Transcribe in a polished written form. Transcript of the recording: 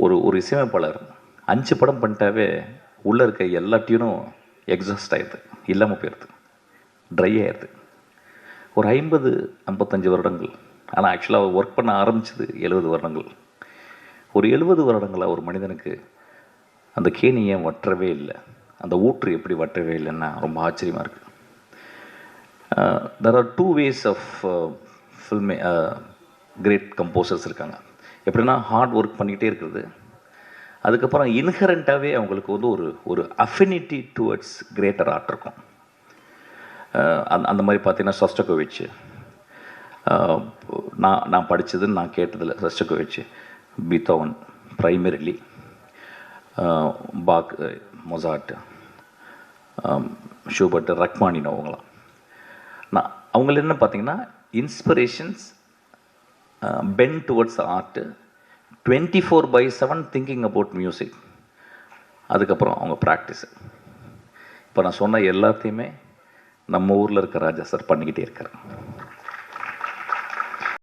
ஒரு ஒரு இசையமைப்பாளர் 5 படம் பண்ணிட்டாவே உள்ளே இருக்க எல்லா டியூனும் எக்ஸாஸ்ட் ஆயிடுது, இல்லாமல் போயிடுது, ட்ரை ஆயிடுது. ஒரு 55 வருடங்கள், ஆனால் ஆக்சுவலாக அவர் ஒர்க் பண்ண ஆரம்பிச்சது 70 வருடங்கள். ஒரு 70 வருடங்களாக ஒரு மனிதனுக்கு அந்த கேணி ஏன் வற்றவே இல்லை, அந்த ஊற்று எப்படி வற்றவே இல்லைன்னா ரொம்ப ஆச்சரியமாக இருக்குது. தெர் ஆர் 2 ways ஆஃப் ஃபில்மே கிரேட் கம்போசர்ஸ் இருக்காங்க. எப்படின்னா ஹார்ட் ஒர்க் பண்ணிக்கிட்டே இருக்கிறது, அதுக்கப்புறம் இன்ஹரண்ட்டாகவே அவங்களுக்கு வந்து ஒரு அஃபினிட்டி டுவர்ட்ஸ் கிரேட்டர் ஆர்ட் இருக்கும். அந்த மாதிரி பார்த்தீங்கன்னா ஷோஸ்டகோவிச், நான் படித்ததுன்னு நான் கேட்டதில் Shostakovich, Beethoven primarily, Bach, Mozart, Schubert, Rachmaninoff, அவங்களாம் அவங்கள என்ன பார்த்தீங்கன்னா inspirations been towards art, 24/7 thinking about music, அதுக்கப்புறம் அவங்க ப்ராக்டிஸு. இப்போ நான் சொன்ன எல்லாத்தையுமே நம்ம ஊரில் இருக்க ராஜா சார் பண்ணிக்கிட்டே இருக்கார்.